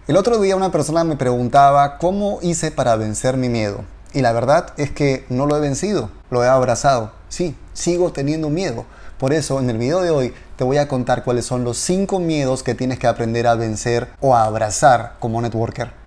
El otro día una persona me preguntaba cómo hice para vencer mi miedo. Y la verdad es que no lo he vencido, lo he abrazado. Sí, sigo teniendo miedo. Por eso en el video de hoy te voy a contar cuáles son los 5 miedos que tienes que aprender a vencer o a abrazar como networker.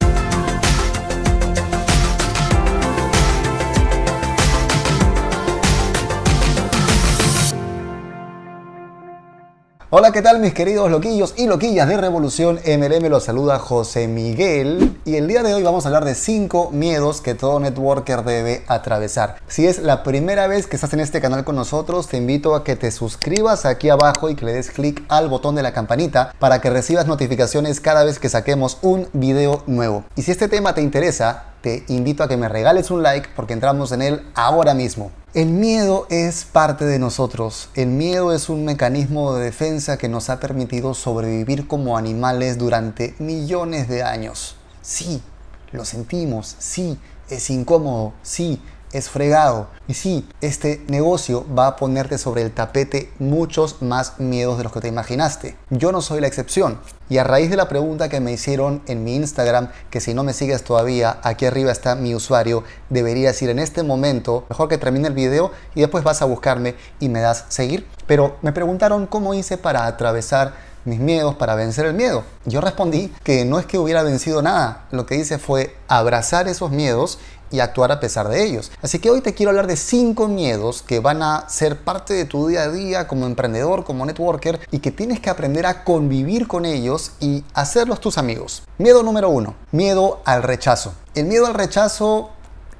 Hola, ¿qué tal mis queridos loquillos y loquillas de Revolución MLM? Los saluda José Miguel y el día de hoy vamos a hablar de 5 miedos que todo networker debe atravesar. Si es la primera vez que estás en este canal con nosotros, te invito a que te suscribas aquí abajo y que le des clic al botón de la campanita para que recibas notificaciones cada vez que saquemos un video nuevo. Y si este tema te interesa, te invito a que me regales un like porque entramos en él ahora mismo. El miedo es parte de nosotros. El miedo es un mecanismo de defensa que nos ha permitido sobrevivir como animales durante millones de años. Sí, lo sentimos. Sí, es incómodo. Sí, es fregado. Y sí, este negocio va a ponerte sobre el tapete muchos más miedos de los que te imaginaste. Yo no soy la excepción. Y a raíz de la pregunta que me hicieron en mi Instagram, que si no me sigues todavía, aquí arriba está mi usuario, deberías ir en este momento, mejor que termine el video y después vas a buscarme y me das seguir. Pero me preguntaron cómo hice para atravesar mis miedos, para vencer el miedo. Yo respondí que no es que hubiera vencido nada, lo que hice fue abrazar esos miedos y actuar a pesar de ellos. Así que hoy te quiero hablar de 5 miedos que van a ser parte de tu día a día como emprendedor, como networker, y que tienes que aprender a convivir con ellos y hacerlos tus amigos. Miedo número 1, miedo al rechazo. El miedo al rechazo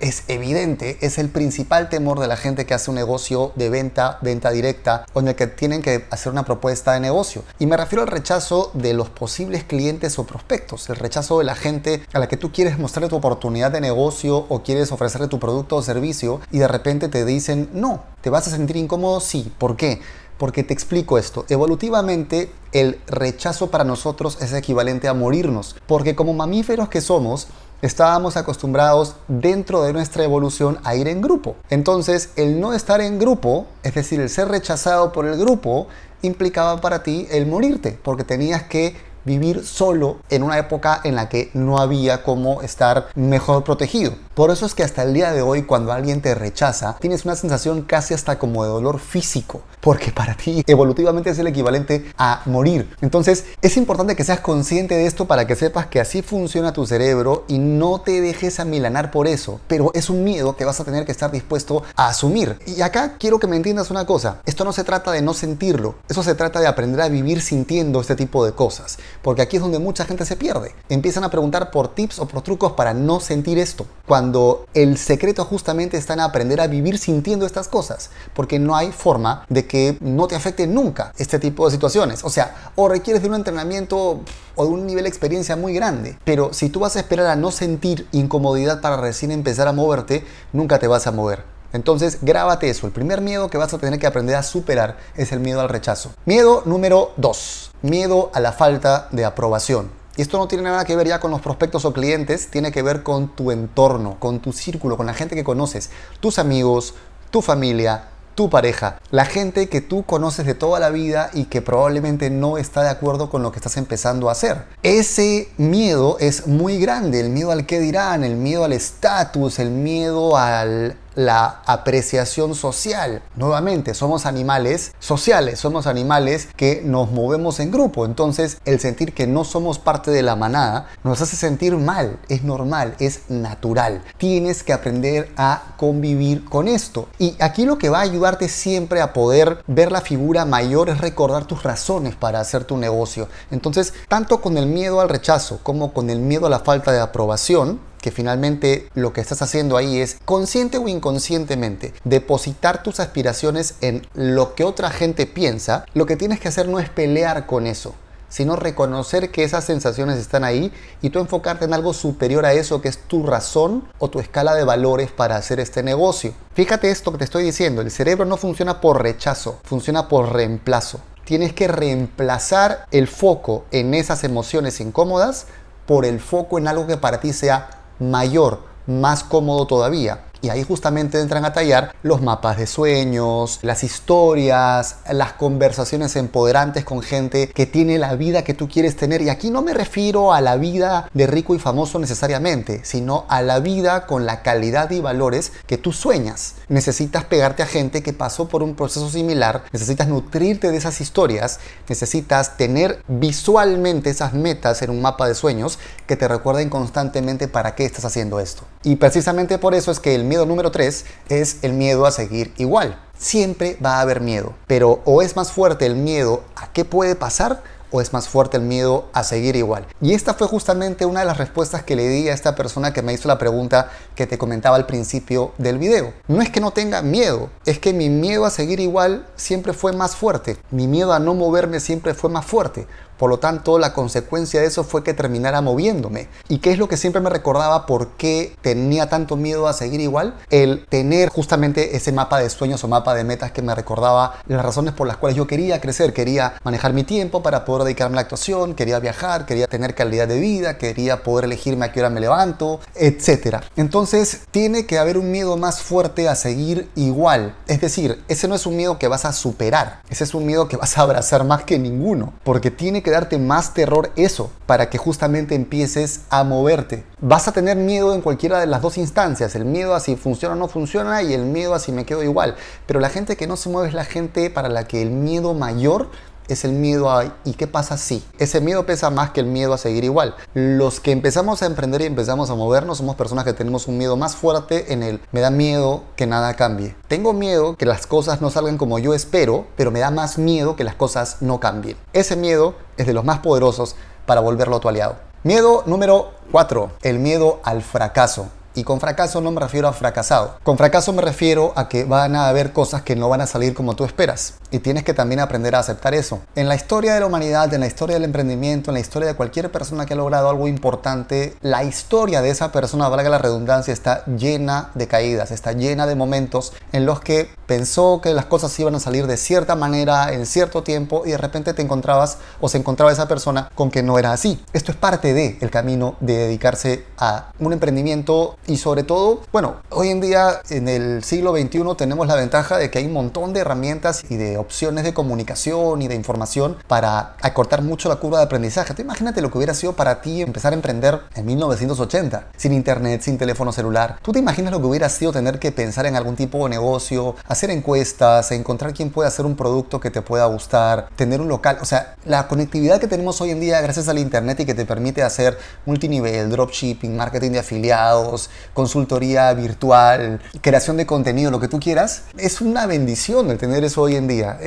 es evidente, es el principal temor de la gente que hace un negocio de venta directa o en el que tienen que hacer una propuesta de negocio. Y me refiero al rechazo de los posibles clientes o prospectos, el rechazo de la gente a la que tú quieres mostrarle tu oportunidad de negocio o quieres ofrecerle tu producto o servicio y de repente te dicen no. ¿Te vas a sentir incómodo? Sí. ¿Por qué? Porque te explico esto. Evolutivamente, el rechazo para nosotros es equivalente a morirnos, porque como mamíferos que somos, estábamos acostumbrados dentro de nuestra evolución a ir en grupo. Entonces, el no estar en grupo, es decir, el ser rechazado por el grupo, implicaba para ti el morirte, porque tenías que vivir solo en una época en la que no había cómo estar mejor protegido. Por eso es que hasta el día de hoy, cuando alguien te rechaza, tienes una sensación casi hasta como de dolor físico, porque para ti evolutivamente es el equivalente a morir. Entonces es importante que seas consciente de esto para que sepas que así funciona tu cerebro y no te dejes amilanar por eso, pero es un miedo que vas a tener que estar dispuesto a asumir. Y acá quiero que me entiendas una cosa, esto no se trata de no sentirlo, eso se trata de aprender a vivir sintiendo este tipo de cosas. Porque aquí es donde mucha gente se pierde. Empiezan a preguntar por tips o por trucos para no sentir esto, cuando el secreto justamente está en aprender a vivir sintiendo estas cosas, porque no hay forma de que no te afecte nunca este tipo de situaciones. O sea, o requieres de un entrenamiento o de un nivel de experiencia muy grande, pero si tú vas a esperar a no sentir incomodidad para recién empezar a moverte, nunca te vas a mover. Entonces, grábate eso. El primer miedo que vas a tener que aprender a superar es el miedo al rechazo. Miedo número 2. Miedo a la falta de aprobación. Y esto no tiene nada que ver ya con los prospectos o clientes, tiene que ver con tu entorno, con tu círculo, con la gente que conoces, tus amigos, tu familia, tu pareja, la gente que tú conoces de toda la vida y que probablemente no está de acuerdo con lo que estás empezando a hacer. Ese miedo es muy grande, el miedo al qué dirán, el miedo al estatus, el miedo a la apreciación social. Nuevamente, somos animales sociales, somos animales que nos movemos en grupo. Entonces, el sentir que no somos parte de la manada nos hace sentir mal. Es normal, es natural. Tienes que aprender a convivir con esto. Y aquí lo que va a ayudarte siempre a poder ver la figura mayor es recordar tus razones para hacer tu negocio. Entonces, tanto con el miedo al rechazo como con el miedo a la falta de aprobación, que finalmente lo que estás haciendo ahí es, consciente o inconscientemente, depositar tus aspiraciones en lo que otra gente piensa. Lo que tienes que hacer no es pelear con eso, sino reconocer que esas sensaciones están ahí y tú enfocarte en algo superior a eso, que es tu razón o tu escala de valores para hacer este negocio. Fíjate esto que te estoy diciendo, el cerebro no funciona por rechazo, funciona por reemplazo. Tienes que reemplazar el foco en esas emociones incómodas por el foco en algo que para ti sea mayor, más cómodo todavía. Y ahí justamente entran a tallar los mapas de sueños, las historias, las conversaciones empoderantes con gente que tiene la vida que tú quieres tener. Y aquí no me refiero a la vida de rico y famoso necesariamente, sino a la vida con la calidad y valores que tú sueñas. Necesitas pegarte a gente que pasó por un proceso similar, necesitas nutrirte de esas historias, necesitas tener visualmente esas metas en un mapa de sueños que te recuerden constantemente para qué estás haciendo esto. Y precisamente por eso es que el miedo número 3 es el miedo a seguir igual. Siempre va a haber miedo, pero o es más fuerte el miedo a qué puede pasar o es más fuerte el miedo a seguir igual. Y esta fue justamente una de las respuestas que le di a esta persona que me hizo la pregunta que te comentaba al principio del video. No es que no tenga miedo, es que mi miedo a seguir igual siempre fue más fuerte. Mi miedo a no moverme siempre fue más fuerte. Por lo tanto, la consecuencia de eso fue que terminara moviéndome. ¿Y qué es lo que siempre me recordaba por qué tenía tanto miedo a seguir igual? El tener justamente ese mapa de sueños o mapa de metas que me recordaba las razones por las cuales yo quería crecer. Quería manejar mi tiempo para poder dedicarme a la actuación, quería viajar, quería tener calidad de vida, quería poder elegirme a qué hora me levanto, etc. Entonces, tiene que haber un miedo más fuerte a seguir igual. Es decir, ese no es un miedo que vas a superar. Ese es un miedo que vas a abrazar más que ninguno. Porque tiene que darte más terror eso para que justamente empieces a moverte. Vas a tener miedo en cualquiera de las dos instancias, el miedo a si funciona o no funciona y el miedo a si me quedo igual, pero la gente que no se mueve es la gente para la que el miedo mayor es el miedo a ¿y qué pasa si? Ese miedo pesa más que el miedo a seguir igual. Los que empezamos a emprender y empezamos a movernos somos personas que tenemos un miedo más fuerte en el me da miedo que nada cambie. Tengo miedo que las cosas no salgan como yo espero, pero me da más miedo que las cosas no cambien. Ese miedo es de los más poderosos para volverlo tu aliado. Miedo número 4, el miedo al fracaso. Y con fracaso no me refiero a fracasado. Con fracaso me refiero a que van a haber cosas que no van a salir como tú esperas. Y tienes que también aprender a aceptar eso. En la historia de la humanidad, en la historia del emprendimiento, en la historia de cualquier persona que ha logrado algo importante, la historia de esa persona, valga la redundancia, está llena de caídas, está llena de momentos en los que pensó que las cosas iban a salir de cierta manera, en cierto tiempo, y de repente te encontrabas o se encontraba esa persona con que no era así. Esto es parte del camino de dedicarse a un emprendimiento. Y sobre todo, bueno, hoy en día en el siglo XXI tenemos la ventaja de que hay un montón de herramientas y de opciones de comunicación y de información para acortar mucho la curva de aprendizaje. Tú imagínate lo que hubiera sido para ti empezar a emprender en 1980, sin internet, sin teléfono celular. ¿Tú te imaginas lo que hubiera sido tener que pensar en algún tipo de negocio, hacer encuestas, encontrar quién puede hacer un producto que te pueda gustar, tener un local? O sea, la conectividad que tenemos hoy en día gracias al internet y que te permite hacer multinivel, dropshipping, marketing de afiliados, consultoría virtual, creación de contenido, lo que tú quieras, es una bendición el tener eso hoy en día.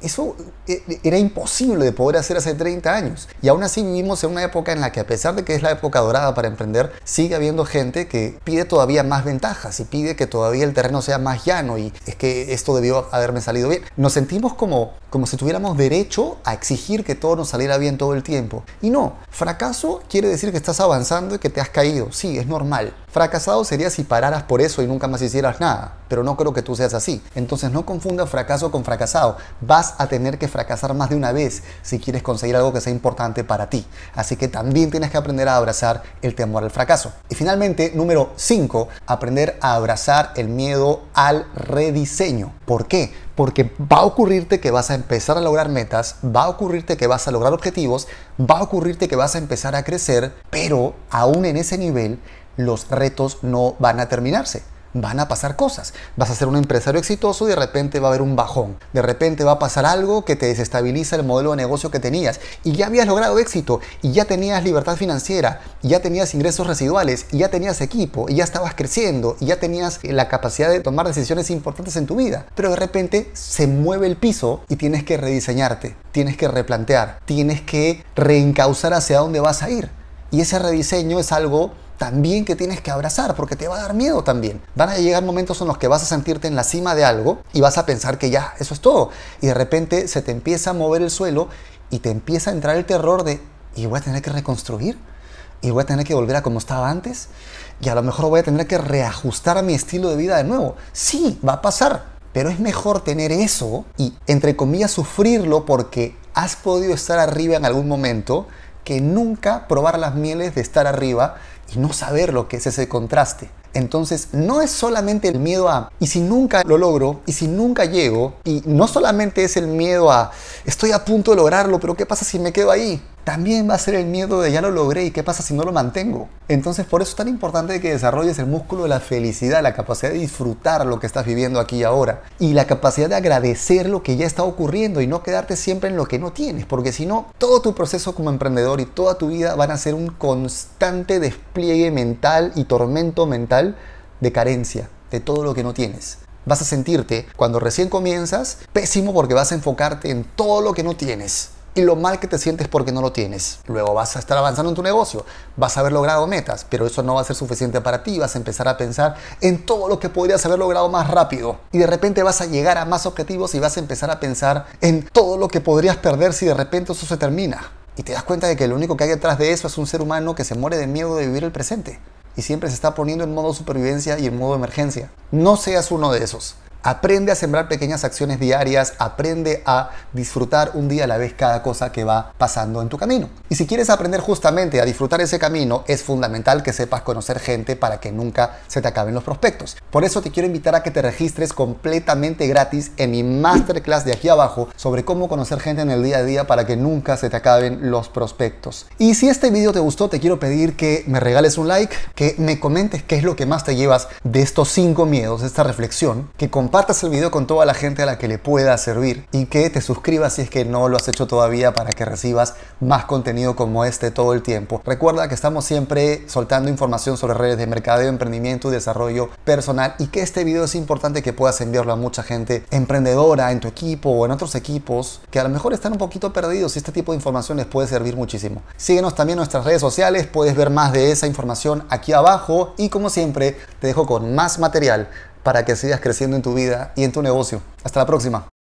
Eso era imposible de poder hacer hace 30 años. Y aún así vivimos en una época en la que, a pesar de que es la época dorada para emprender, sigue habiendo gente que pide todavía más ventajas y pide que todavía el terreno sea más llano y es que esto debió haberme salido bien. Nos sentimos como si tuviéramos derecho a exigir que todo nos saliera bien todo el tiempo. Y no, fracaso quiere decir que estás avanzando y que te has caído. Sí, es normal. Fracasado sería si pararas por eso y nunca más hicieras nada, pero no creo que tú seas así. Entonces no confundas fracaso con fracasado. Vas a tener que fracasar más de una vez si quieres conseguir algo que sea importante para ti. Así que también tienes que aprender a abrazar el temor al fracaso. Y finalmente, número 5, aprender a abrazar el miedo al rediseño. ¿Por qué? Porque va a ocurrirte que vas a empezar a lograr metas, va a ocurrirte que vas a lograr objetivos, va a ocurrirte que vas a empezar a crecer, pero aún en ese nivel los retos no van a terminarse. Van a pasar cosas. Vas a ser un empresario exitoso y de repente va a haber un bajón. De repente va a pasar algo que te desestabiliza el modelo de negocio que tenías. Y ya habías logrado éxito, y ya tenías libertad financiera, y ya tenías ingresos residuales, y ya tenías equipo, y ya estabas creciendo, y ya tenías la capacidad de tomar decisiones importantes en tu vida. Pero de repente se mueve el piso y tienes que rediseñarte, tienes que replantear, tienes que reencauzar hacia dónde vas a ir. Y ese rediseño es algo también que tienes que abrazar, porque te va a dar miedo también. Van a llegar momentos en los que vas a sentirte en la cima de algo y vas a pensar que ya, eso es todo. Y de repente se te empieza a mover el suelo y te empieza a entrar el terror de ¿y voy a tener que reconstruir? ¿Y voy a tener que volver a como estaba antes? Y a lo mejor voy a tener que reajustar a mi estilo de vida de nuevo. Sí, va a pasar. Pero es mejor tener eso y, entre comillas, sufrirlo porque has podido estar arriba en algún momento, que nunca probar las mieles de estar arriba y no saber lo que es ese contraste. Entonces, no es solamente el miedo a, ¿y si nunca lo logro? ¿Y si nunca llego? Y no solamente es el miedo a, estoy a punto de lograrlo, pero ¿qué pasa si me quedo ahí? También va a ser el miedo de, ya lo logré, ¿y qué pasa si no lo mantengo? Entonces, por eso es tan importante que desarrolles el músculo de la felicidad, la capacidad de disfrutar lo que estás viviendo aquí y ahora. Y la capacidad de agradecer lo que ya está ocurriendo y no quedarte siempre en lo que no tienes. Porque si no, todo tu proceso como emprendedor y toda tu vida van a ser un constante despliegue mental y tormento mental de carencia de todo lo que no tienes. Vas a sentirte, cuando recién comienzas, pésimo porque vas a enfocarte en todo lo que no tienes y lo mal que te sientes porque no lo tienes. Luego vas a estar avanzando en tu negocio, vas a haber logrado metas, pero eso no va a ser suficiente para ti. Vas a empezar a pensar en todo lo que podrías haber logrado más rápido y de repente vas a llegar a más objetivos y vas a empezar a pensar en todo lo que podrías perder si de repente eso se termina. Y te das cuenta de que lo único que hay detrás de eso es un ser humano que se muere de miedo de vivir el presente y siempre se está poniendo en modo supervivencia y en modo emergencia. No seas uno de esos. Aprende a sembrar pequeñas acciones diarias, aprende a disfrutar un día a la vez cada cosa que va pasando en tu camino. Y si quieres aprender justamente a disfrutar ese camino, es fundamental que sepas conocer gente para que nunca se te acaben los prospectos. Por eso te quiero invitar a que te registres completamente gratis en mi masterclass de aquí abajo sobre cómo conocer gente en el día a día para que nunca se te acaben los prospectos. Y si este video te gustó, te quiero pedir que me regales un like, que me comentes qué es lo que más te llevas de estos 5 miedos, de esta reflexión, que compartas el video con toda la gente a la que le pueda servir y que te suscribas si es que no lo has hecho todavía para que recibas más contenido como este todo el tiempo. Recuerda que estamos siempre soltando información sobre redes de mercadeo, emprendimiento y desarrollo personal y que este video es importante que puedas enviarlo a mucha gente emprendedora en tu equipo o en otros equipos que a lo mejor están un poquito perdidos y este tipo de información les puede servir muchísimo. Síguenos también en nuestras redes sociales, puedes ver más de esa información aquí abajo y como siempre te dejo con más material para que sigas creciendo en tu vida y en tu negocio. Hasta la próxima.